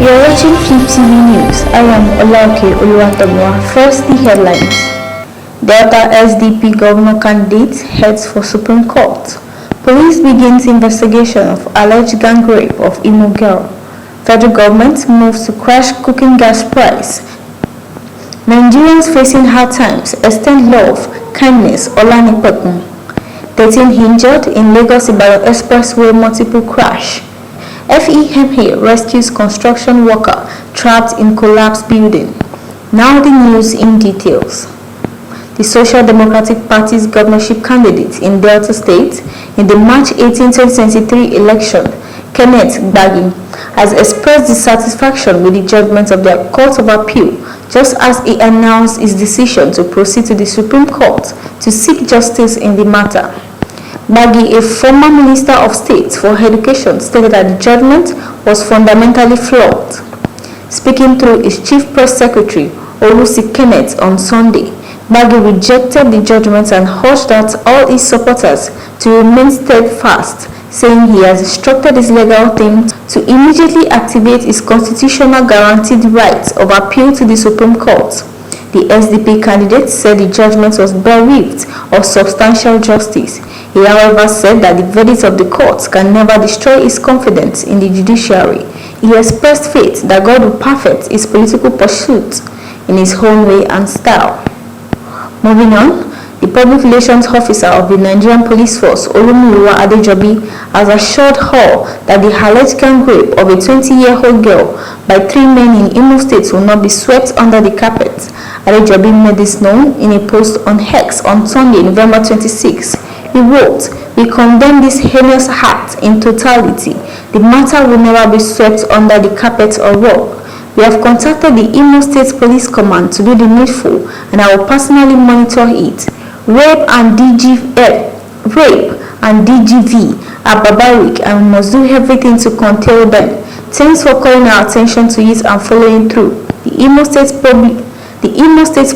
You're watching Flip TV News. I am Olauke Oluwatomwa. First, the headlines. Delta SDP governor candidate heads for Supreme Court. Police begins investigation of alleged gang rape of Imo girl. Federal government moves to crash cooking gas price. Nigerians facing hard times extend love, kindness, Olanipekun. 13 injured in Lagos-Ibadan Expressway multiple crash. FEMA rescues construction worker trapped in collapsed building. Now the news in details. The Social Democratic Party's governorship candidate in Delta State in the March 18, 2023 election, Kenneth Gbagi, has expressed dissatisfaction with the judgment of the Court of Appeal, just as he announced his decision to proceed to the Supreme Court to seek justice in the matter. Gbagi, a former Minister of State for Education, stated that the judgment was fundamentally flawed. Speaking through his Chief Press Secretary, Olusi Kenneth, on Sunday, Gbagi rejected the judgment and urged that all his supporters to remain steadfast, saying he has instructed his legal team to immediately activate his constitutional guaranteed right of appeal to the Supreme Court. The SDP candidate said the judgment was bereft of substantial justice. He, however, said that the verdict of the court can never destroy his confidence in the judiciary. He expressed faith that God will perfect his political pursuits in his own way and style. Moving on, the Public Relations Officer of the Nigerian Police Force, Olumuyiwa Adejobi, has assured her that the alleged gang rape of a 20-year-old girl by 3 men in Imo State will not be swept under the carpet. Adejobi made this known in a post on X on Sunday, November 26. He wrote, "We condemn this heinous act in totality. The matter will never be swept under the carpet or rug. We have contacted the Imo State Police Command to do the needful, and I will personally monitor it. Rape and DGV are barbaric, and we must do everything to curtail them. Thanks for calling our attention to it and following through." The Imo State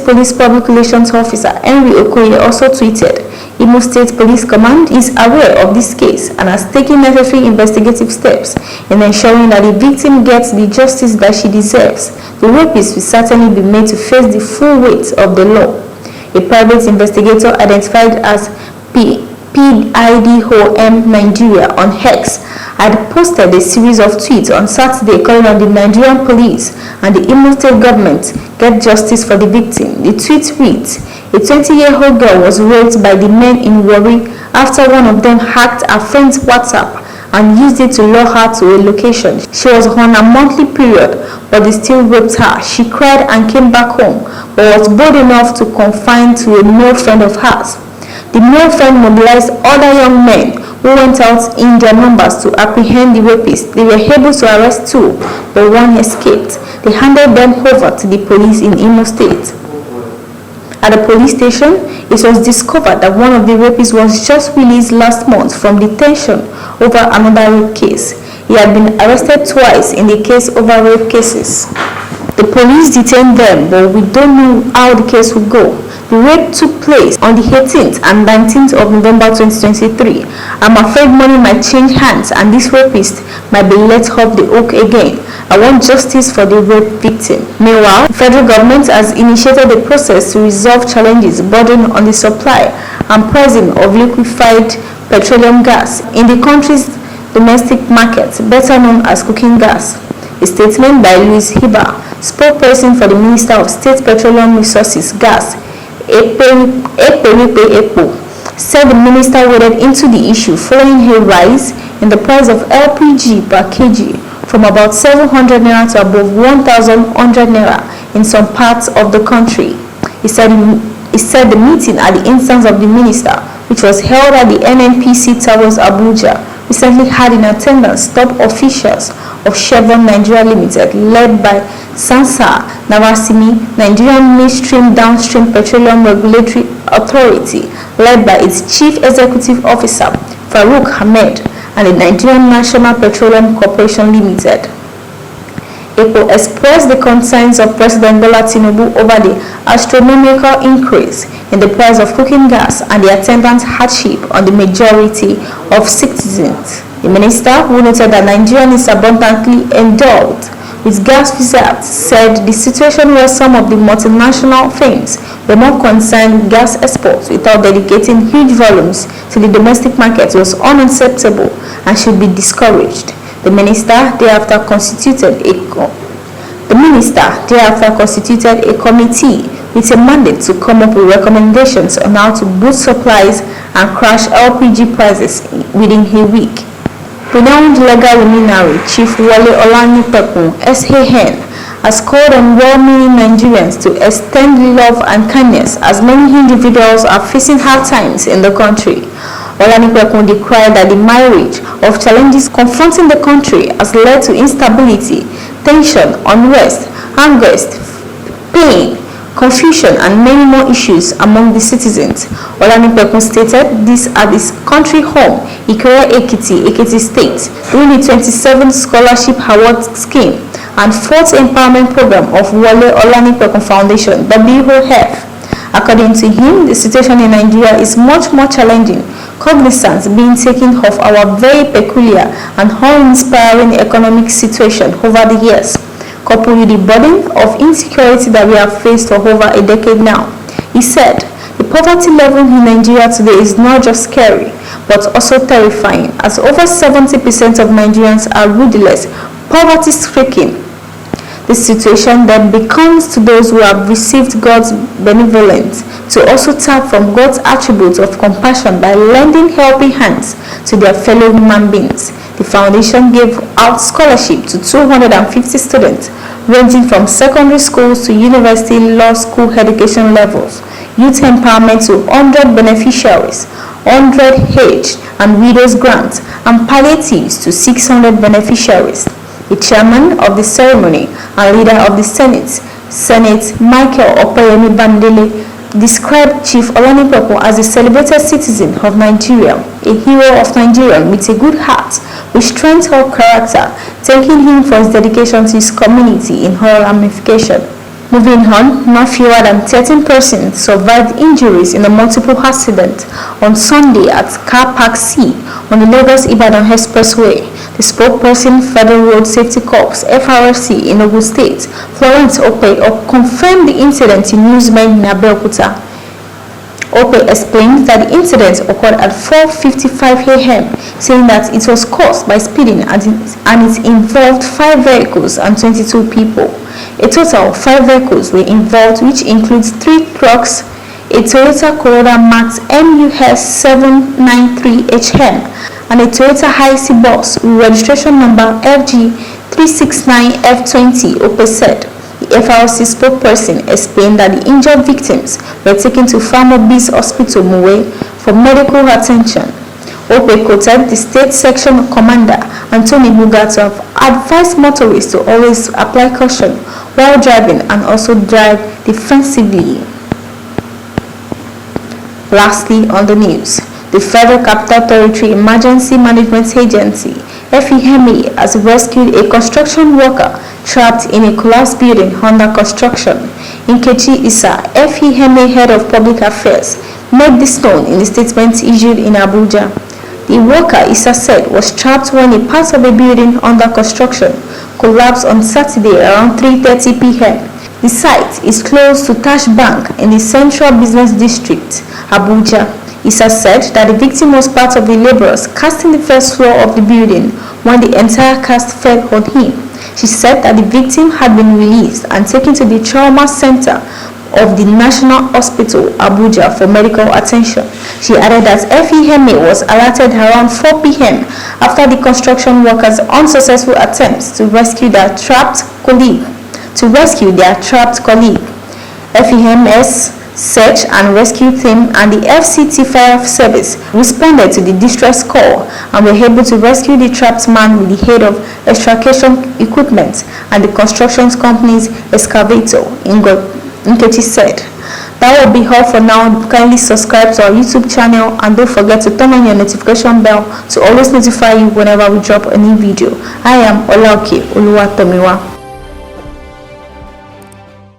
Police Public Relations Officer Henry Okoye also tweeted, "Imo State Police Command is aware of this case and has taken necessary investigative steps in ensuring that the victim gets the justice that she deserves. The rapist will certainly be made to face the full weight of the law." A private investigator identified as PIDOM Nigeria on X had posted a series of tweets on Saturday calling on the Nigerian police and the Imo State government get justice for the victim. The tweet reads, "A 20-year-old girl was raped by the men in Warri after one of them hacked her friend's WhatsApp and used it to lure her to a location. She was on a monthly period, but they still raped her. She cried and came back home, but was bold enough to confide to a male friend of hers. The male friend mobilized other young men who went out in their numbers to apprehend the rapist. They were able to arrest 2, but 1 escaped. They handed them over to the police in Imo State. At the police station, it was discovered that one of the rapists was just released last month from detention over another rape case. He had been arrested twice in the case over rape cases. The police detained them, but we don't know how the case will go. The rape took place on the 18th and 19th of November 2023. I'm afraid money might change hands and this rapist might be let off the hook again. I want justice for the rape victim." Meanwhile, the federal government has initiated a process to resolve challenges bordering on the supply and pricing of liquefied petroleum gas in the country's domestic market, better known as cooking gas. A statement by Louis Hiba, spokesperson for the Minister of State Petroleum Resources, Gas, Epo, said the minister waded into the issue following a rise in the price of LPG per kg from about 700 naira to above 1,100 naira in some parts of the country. He said the meeting at the instance of the minister, which was held at the NNPC Towers Abuja, recently had in attendance top officials of Chevron Nigeria Limited, led by Sansa Navasimi, Nigerian Midstream Downstream Petroleum Regulatory Authority, led by its Chief Executive Officer, Farouk Ahmed, and the Nigerian National Petroleum Corporation Limited. Epo expressed the concerns of President Bola Tinubu over the astronomical increase in the price of cooking gas and the attendant hardship on the majority of citizens. The minister, who noted that Nigeria is abundantly endowed with gas reserves, said the situation where some of the multinational firms were more concerned with gas exports without dedicating huge volumes to the domestic market was unacceptable and should be discouraged. The minister thereafter constituted a committee with a mandate to come up with recommendations on how to boost supplies and crash LPG prices within a week. Renowned legal luminary Chief Wale Olanipekun, SAN, has called on well-meaning Nigerians to extend love and kindness as many individuals are facing hard times in the country. Olanipekun decried that the myriad of challenges confronting the country has led to instability, tension, unrest, angst, pain, confusion, and many more issues among the citizens. Olanipekun stated this at his country home, Ikere Ekiti State, during the 27th Scholarship Award Scheme and 4th Empowerment Program of Wale Olanipekun Foundation, WOF. According to him, the situation in Nigeria is much more challenging, cognizance being taken of our very peculiar and awe-inspiring economic situation over the years, coupled with the burden of insecurity that we have faced for over a decade now. He said, the poverty level in Nigeria today is not just scary, but also terrifying, as over 70% of Nigerians are rudderless, poverty-stricken. This situation then becomes to those who have received God's benevolence to also tap from God's attributes of compassion by lending helping hands to their fellow human beings. The foundation gave out scholarship to 250 students ranging from secondary schools to university law school education levels, youth empowerment to 100 beneficiaries, 100 age and widows grants, and palliatives to 600 beneficiaries. The chairman of the ceremony and leader of the Senate, Michael Opeyemi Bandele, described Chief Olanipekun as a celebrated citizen of Nigeria, a hero of Nigeria with a good heart, with strength of character, thanking him for his dedication to his community in all ramifications. Moving on, not fewer than 13 persons survived injuries in a multiple accident on Sunday at Car Park C on the Lagos-Ibadan Expressway. The spokesperson, Federal Road Safety Corps (FRSC) in Ogun State, Florence Ope, confirmed the incident in Newsmen in Abeokuta. Ope explained that the incident occurred at 4:55 a.m., saying that it was caused by speeding and it involved 5 vehicles and 22 people. A total of 5 vehicles were involved, which includes 3 trucks, a Toyota Corolla Max MUS 793HM, and a Toyota Hiace bus with registration number FG 369F20, Ope said. The FRC spokesperson explained that the injured victims were taken to Farmobis Hospital Muwe for medical attention. Ope quoted the state section commander, Anthony Muga, to have advised motorists to always apply caution while driving and also drive defensively. Lastly, on the news, the Federal Capital Territory Emergency Management Agency, FEMA, has rescued a construction worker trapped in a collapsed building under construction. Nkechi Issa, FEMA Head of Public Affairs, made this known in the statement issued in Abuja. The worker, Issa said, was trapped when a part of a building under construction collapsed on Saturday around 3:30 p.m. The site is close to Tash Bank in the Central Business District, Abuja. Issa said that the victim was part of the laborers casting the first floor of the building when the entire cast fell on him. She said that the victim had been released and taken to the trauma center of the National Hospital, Abuja, for medical attention. She added that FEMA was alerted around 4 p.m. after the construction workers' unsuccessful attempts to rescue their trapped colleague. FEMA's search and rescue team and the FCT fire service responded to the distress call and were able to rescue the trapped man with the aid of extrication equipment and the construction company's excavator, Nkechi said. That will be all for now. Kindly subscribe to our YouTube channel and don't forget to turn on your notification bell to always notify you whenever we drop a new video. I am Olaoke Oluwatomiwa.